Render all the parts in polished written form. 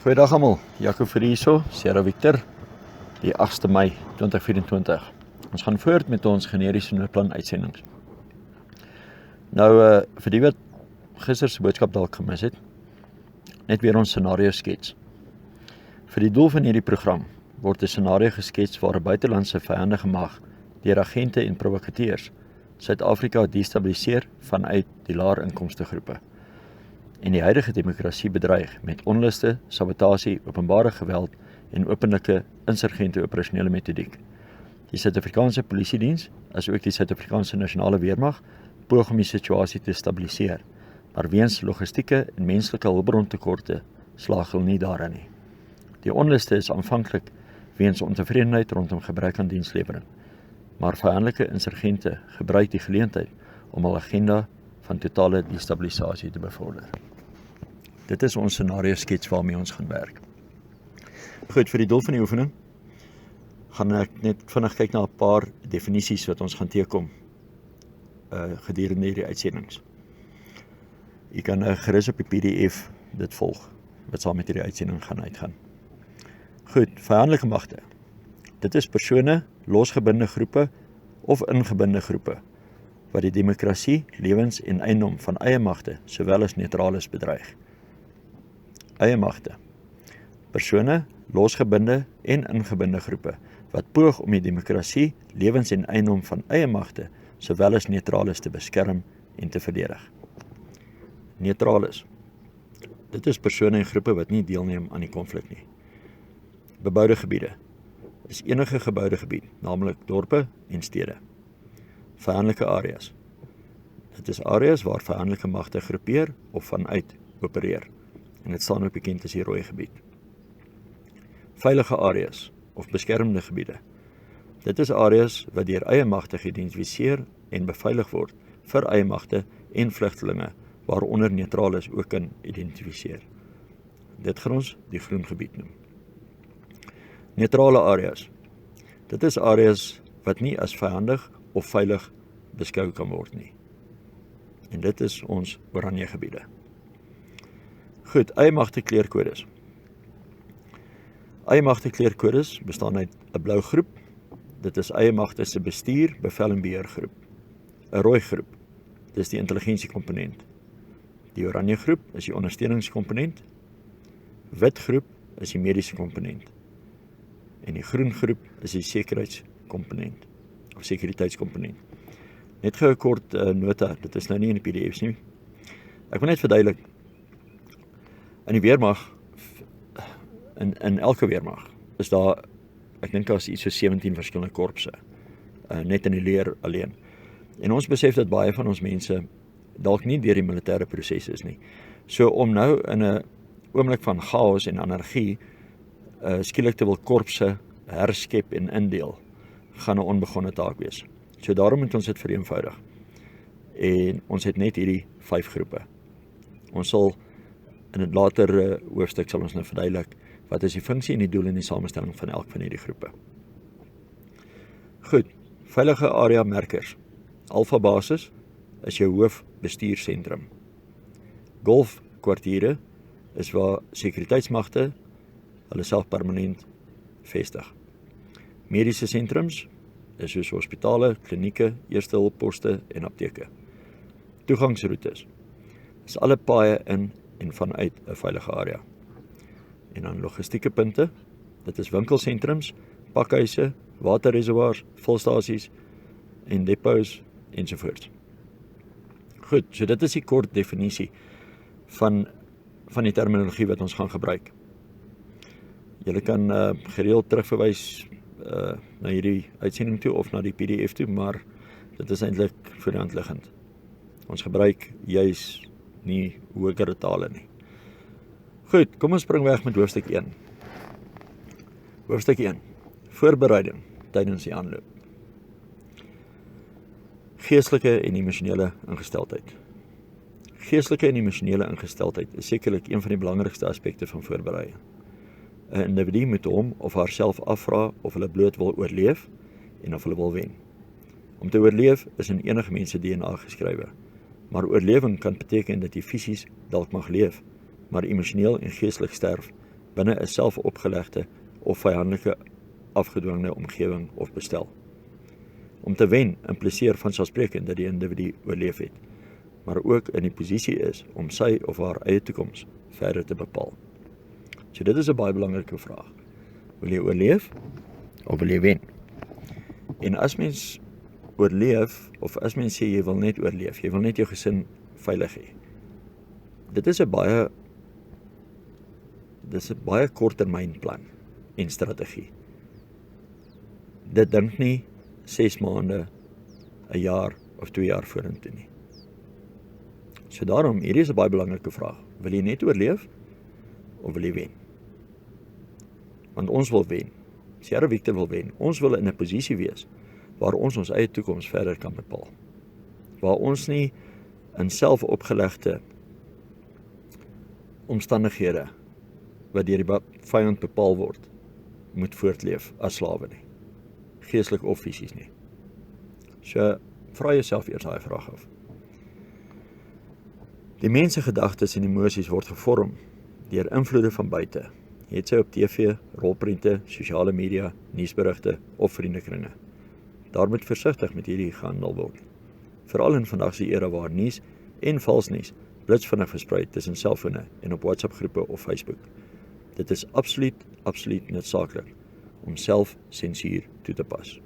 Goeiedag almal, Jaco vir hierso, Sierra Victor, die 8de Mei 2024. Ons gaan voort met ons generiese noodplan uitsendings. Nou, vir die wat gister se boodskap dalk gemis het, net weer ons scenario skets. Vir die doel van hierdie program word 'n scenario geskets waar 'n buitelandse vyande mag deur agente en provokateurs Suid-Afrika destabiliseer vanuit die laer inkomste groepe en die huidige demokrasie bedreig met onluste, sabotasie, openbare geweld en openlike insurgente operasionele metodiek. Die Suid-Afrikaanse Polisiediens, asook die Suid-Afrikaanse Nasionale Weermag, poog om die situasie te stabiliseer, maar weens logistieke en menslike hulpbrontekorte slaag hulle nie daarin nie. Die onluste is aanvanklik weens ontevredenheid rondom gebrek aan dienslewering, maar vyandelike insurgente gebruik die geleentheid om hul agenda van totale destabilisasie te bevorder. Dit is ons scenario skets waarmee ons gaan werk. Goed, vir die doel van die oefening gaan ek net vinnig kyk na 'n paar definisies wat ons gaan teekom gedurende hierdie uitsendings. Jy kan gerus op die PDF dit volg, wat saam met hierdie uitsending gaan uitgaan. Goed, vyandelike magte. Dit is persone, losgebinde groepe of ingebinde groepe wat die demokrasie, lewens en eiendom van eie magte, sowel as neutralis bedreig. Eie magte. Persone, losgebinde en ingebinde groepe wat poog om die demokrasie, lewens en eiendom van eie magte, sowel as neutralis te beskerm en te verdedig. Neutralis. Dit is persone en groepe wat nie deelneem aan die konflik nie. Beboude gebiede is enige geboude gebied, naamlik dorpe en stede. Vyandelike areas. Dit is areas waar vyandelike magte groepeer of vanuit opereer. En dit staan ook bekend as die rooi gebied. Veilige areas of beskermde gebiede. Dit is areas wat deur eie magte geïdentifiseer en beveilig word vir eie magte en vlugtelinge, waaronder neutralis ook kan identifiseer. Dit gaan ons die groen gebied noem. Neutrale areas. Dit is areas wat nie as vyandig of veilig beskou kan word nie. En dit is ons oranje gebiede. Goed, eie magte kleurkodes. Eie magte kleurkodes bestaan uit 'n blou groep. Dit is eie magte se bestuur, bevel en beheer groep. 'n Rooi groep, dis die intelligensiekomponent. Die oranje groep is die ondersteuningskomponent. Wit groep is die mediese komponent. En die groen groep is die sekuriteitskomponent of sekuriteitskomponent. Net gou 'n kort nota, dit is nou nie in die PDF's nie. Ek wil net verduidelik. In die weermag, in elke weermag, is daar, ek dink daar is iets so 17 verskillende korpse, net in die leer alleen. En ons besef dat baie van ons mense dalk nie deur die militêre proses is nie. So om nou in 'n oomblik van chaos en anargie skielik te wil korpse herskep en indeel, gaan 'n onbegonne taak wees. So daarom moet ons dit vereenvoudig. En ons het net hierdie 5 groepe. Ons sal in 'n later hoofstuk sal ons nou verduidelik wat is die funksie en die doel en die samestelling van elk van hierdie groepe. Goed, veilige area merkers. Alpha basis is jou hoofbestuursentrum. Golfkwartiere is waar sekuriteitsmagte hulle self permanent vestig. Mediese sentrums is soos hospitale, klinieke, eerste hulpposte en apteke. Toegangsroetes is alle paaie in en vanuit 'n veilige area. En dan logistieke punte, dit is winkelsentrums, pakhuise, waterreservoirs, volstasies en depots ensovoorts. Goed, so dit is die kort definisie van die terminologie wat ons gaan gebruik. Julle kan gereeld terugverwys na hierdie uitsending toe of na die PDF toe, maar dit is eintlik voor die hand liggend. Ons gebruik juis nie hogere tale nie. Goed, kom ons spring weg met hoofstuk 1. Hoofstuk 1. Voorbereiding tydens die aanloop. Geestelike en emosionele ingesteldheid. Geestelike en emosionele ingesteldheid is sekerlik een van die belangrikste aspekte van voorbereiding. 'n Individu moet hom of haarself afvra of hulle bloot wil oorleef en of hulle wil wen. Om te oorleef is in enige mens se DNA geskrywe, maar oorlewing kan beteken dat jy fisies dalk mag leef, maar emosioneel en geestelik sterf binne 'n selfopgelegde of vyhandelike afgedwingde omgewing of bestel. Om te wen impliseer vanselfsprekend dat die individu oorleef het, maar ook in die posisie is om sy of haar eie toekoms verder te bepaal. So dit is 'n baie belangrike vraag. Wil jy oorleef of wil jy wen? En as mens oorleef, of as mens sê jy wil net oorleef, jy wil net jou gesin veilig hê, dit is 'n baie korttermynplan en strategie. Dit dink nie 6 maande, 'n jaar of 2 jaar vorentoe nie. So daarom, hierdie is 'n baie belangrike vraag. Wil jy net oorleef of wil jy wen? Want ons wil wen. Sierra Victor wil wen. Ons wil in 'n posisie wees waar ons ons eie toekoms verder kan bepaal. Waar ons nie in selfopgelegde omstandighede wat deur die vyand bepaal word, moet voortleef as slawe nie. Geestelik of fisies nie. So, vra jouself eers daai vraag af. Die mens se gedagtes en emosies word gevorm deur invloede van buite. Het sy op TV, rolprente, sosiale media, nuusberigte of vriendekringe. Daar moet versigtig met hierdie gehandel word. Veral in vandag se era waar nuus en vals nuus blitsvinnig versprei tussen selfone en op WhatsApp groepe of Facebook. Dit is absoluut noodsaaklik om selfsensuur toe te pas.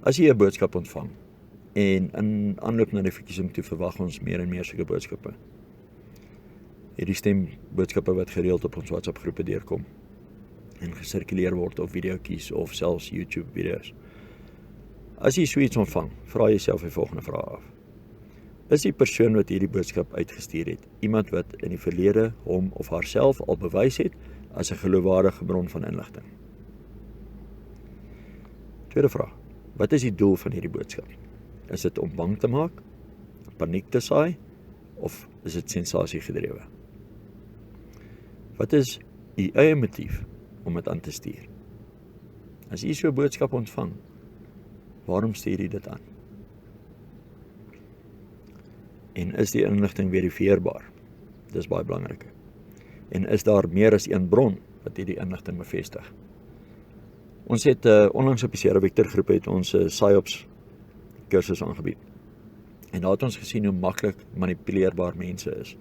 As jy 'n boodskap ontvang, en in aanloop na die verkiesing toe verwag ons meer en meer sulke boodskappe. Hierdie stemboodskappe wat gereeld op ons WhatsApp groepe deurkom en gesirkuleer word op videoetjies of selfs YouTube video's. As jy so iets ontvang, vra jouself die volgende vraag af. Is die persoon wat hierdie boodskap uitgestuur het, iemand wat in die verlede hom of haarself al bewys het as 'n geloofwaardige bron van inligting? Tweede vraag. Wat is die doel van hierdie boodskap? Is dit om bang te maak, paniek te saai, of is dit sensasie gedrewe? Wat is u eie motief om dit aan te stuur? As u so 'n boodskap ontvang, waarom stuur u dit aan? En is die inligting verifieerbaar? Dis baie belangrik. En is daar meer as een bron wat hierdie inligting bevestig? Ons het onlangs op die Sierra Victor groep het ons PsyOps kursus aangebied. En daar het ons gesien hoe maklik manipuleerbaar mense is.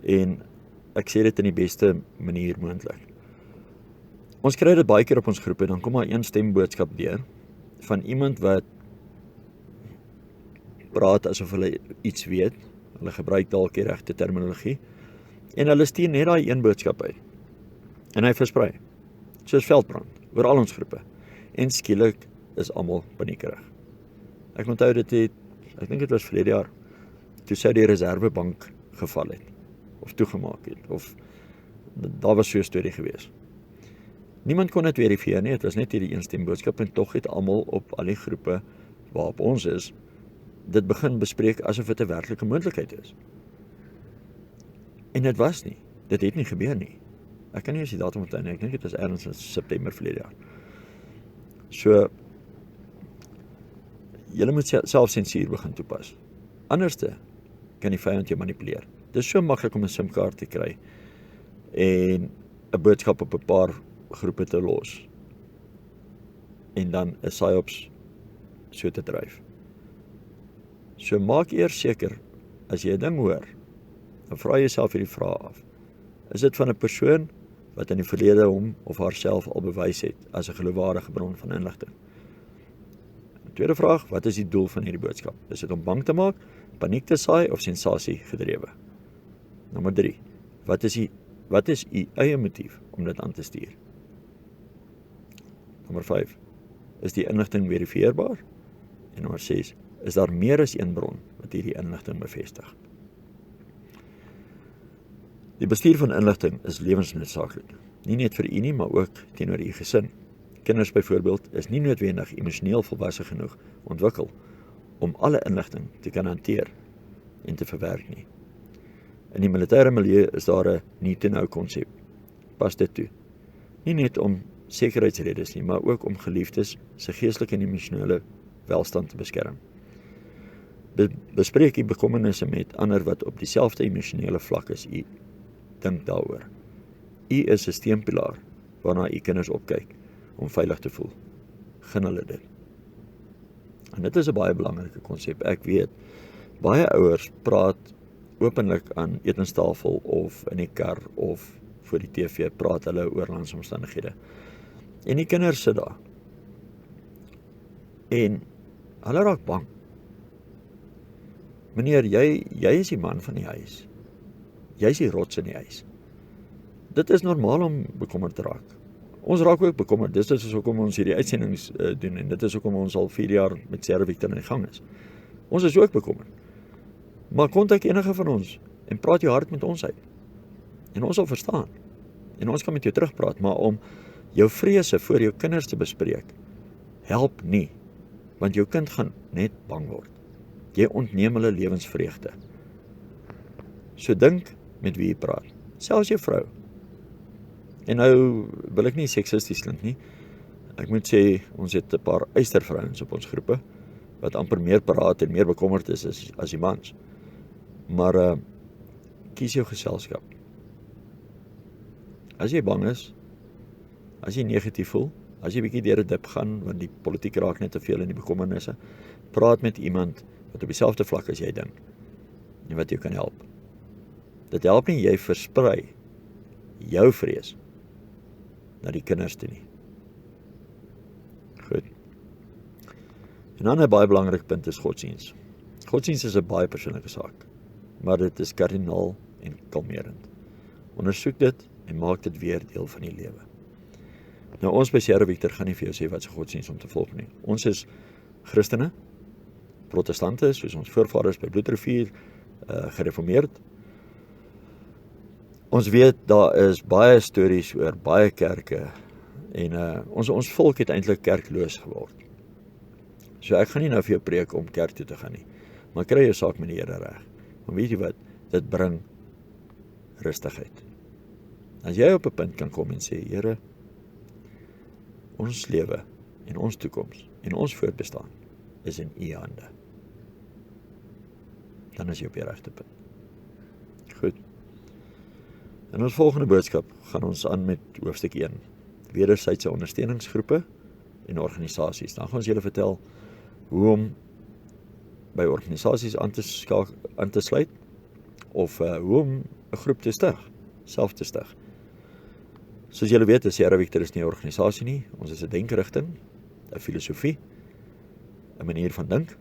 En ek sê dit in die beste manier moontlik. Ons kry dit baie keer op ons groepe, dan kom maar een stemboodskap deur van iemand wat praat asof hulle iets weet. Hulle gebruik dalk die regte terminologie. En hulle stuur net daai een boodskap uit. En hy versprei. Soos veldbrand oor al ons groepe. En skielik is almal paniekerig. Ek onthou ek dink dit was verlede jaar, toe sou die Reservebank geval het, of toegemaak het, of daar was so 'n storie gewees. Niemand kon dit verifieer nie, het was net hierdie een stemboodskap, en tog het almal op al die groepe waarop ons is, dit begin bespreek asof dit 'n werklike moontlikheid is. En dit was nie, dit het nie gebeur nie. Ek kan nie eens die datum onthou nie, ek dink dit was ergens in September verlede jaar. So, julle moet selfsensuur begin toepas. Anderste kan die vyand jou manipuleer. Dit is so maklik om 'n SIM-kaart te kry en 'n boodskap op 'n paar groepe te los en dan 'n PsyOps so te dryf. So maak eers seker, as jy 'n ding hoor, dan vra jouself hierdie vraag af. Is dit van 'n persoon wat in die verlede hom of haarself al bewys het as 'n geloofwaardige bron van inligting? Tweede vraag, wat is die doel van hierdie boodskap? Is dit om bang te maak, paniek te saai of sensasie gedrewe? Nommer 3, wat is u eie motief om dit aan te stuur? Nommer 5, is die inligting verifieerbaar? En nommer 6, is daar meer as een bron wat hierdie inligting bevestig? Die bestuur van inligting is lewensnoodsaaklik. Nie net vir u nie, maar ook teenoor u gesin. Kinders byvoorbeeld is nie noodwendig emosioneel volwasse genoeg ontwikkel om alle inligting te kan hanteer en te verwerk nie. In die militêre milieu is daar 'n need-to-know konsep. Pas dit toe. Nie net om sekuriteitsredes nie, maar ook om geliefdes se geestelike en emosionele welstand te beskerm. Bespreek u bekommernisse met ander wat op dieselfde emosionele vlak as u. Dink daaroor. U is 'n steunpilaar waarna u kinders opkyk om veilig te voel. Gun hulle dit. En dit is 'n baie belangrike konsep. Ek weet, baie ouers praat openlik aan etenstafel of in die kar of voor die TV, praat hulle oor landsomstandighede. En die kinders sit daar. En hulle raak bang. Meneer, jy is die man van die huis. Jy is die rots in die huis. Dit is normaal om bekommerd te raak. Ons raak ook bekommerd. Dis hoekom ons hierdie uitsendings doen en dit is hoekom ons al 4 jaar met Sierra Victor in die gang is. Ons is ook bekommerd. Maar kontak enige van ons en praat jou hart met ons uit. En ons sal verstaan. En ons kan met jou terugpraat, maar om jou vrese voor jou kinders te bespreek, help nie, want jou kind gaan net bang word. Jy ontneem hulle lewensvreugde. So dink met wie jy praat, selfs jou vrou. En nou wil ek nie seksisties klink nie. Ek moet sê, ons het 'n paar eystervrouens op ons groepe, wat amper meer paraat en meer bekommerd is as die mans. Maar kies jou geselskap. As jy bang is, as jy negatief voel, as jy bietjie deur 'n dip gaan, want die politiek raak net te veel in die bekommernisse, praat met iemand wat op dieselfde vlak as jy dink, en wat jou kan help. Dit help nie jy versprei jou vrees na die kinders toe nie. Goed. En dan 'n baie belangrike punt is godsdiens. Godsdiens is 'n baie persoonlike saak, maar dit is kardinaal en kalmerend. Ondersoek dit en maak dit weer deel van die lewe. Nou ons by Sierra Victor gaan nie vir jou sê wat se godsdiens om te volg nie. Ons is Christene, protestante, soos ons voorvaders by Bloedrivier, gereformeerd. Ons weet daar is baie stories oor baie kerke en ons volk het eintlik kerkloos geword. So ek gaan nie nou vir jou preek om kerk toe te gaan nie, maar kry jou saak met die Here reg. Maar weet jy wat, dit bring rustigheid. As jy op 'n punt kan kom en sê, Here, ons lewe en ons toekoms en ons voortbestaan is in U hande, dan is jy op die regte punt. Goed. In ons volgende boodskap gaan ons aan met hoofstuk 1, wederwysige ondersteuningsgroepe en organisasies. Dan gaan ons julle vertel hoe om by organisasies aan te sluit of hoe om 'n groep te stig, self te stig. Soos julle weet, is Sierra Victor is nie 'n organisasie nie, ons is 'n denkrigting, 'n filosofie, 'n manier van dink,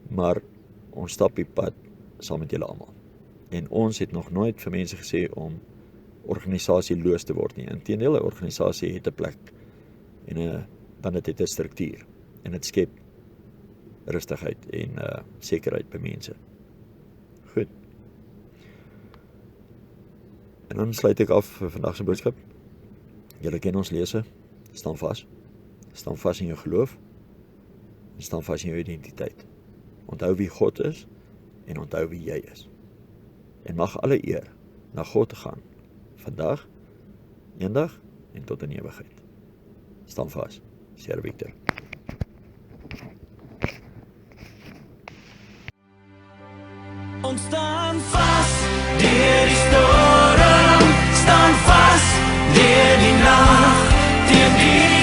maar ons stap die pad saam met julle almal. En ons het nog nooit vir mense gesê om organisasieloos te word nie. Inteendeel, 'n organisasie het 'n plek en dan het dit 'n struktuur en dit skep rustigheid en sekerheid by mense. Goed. En dan sluit ek af vir vandag se boodskap. Julle ken ons lese, staan vas. Staan vas in jou geloof en staan vas in jou identiteit. Onthou wie God is en onthou wie jy is. En mag alle eer na God gaan, vandag, eendag en tot in ewigheid. Staan vas, Sierra Victor. Ons staan vas deur die storm, staan vas deur die nag, teen die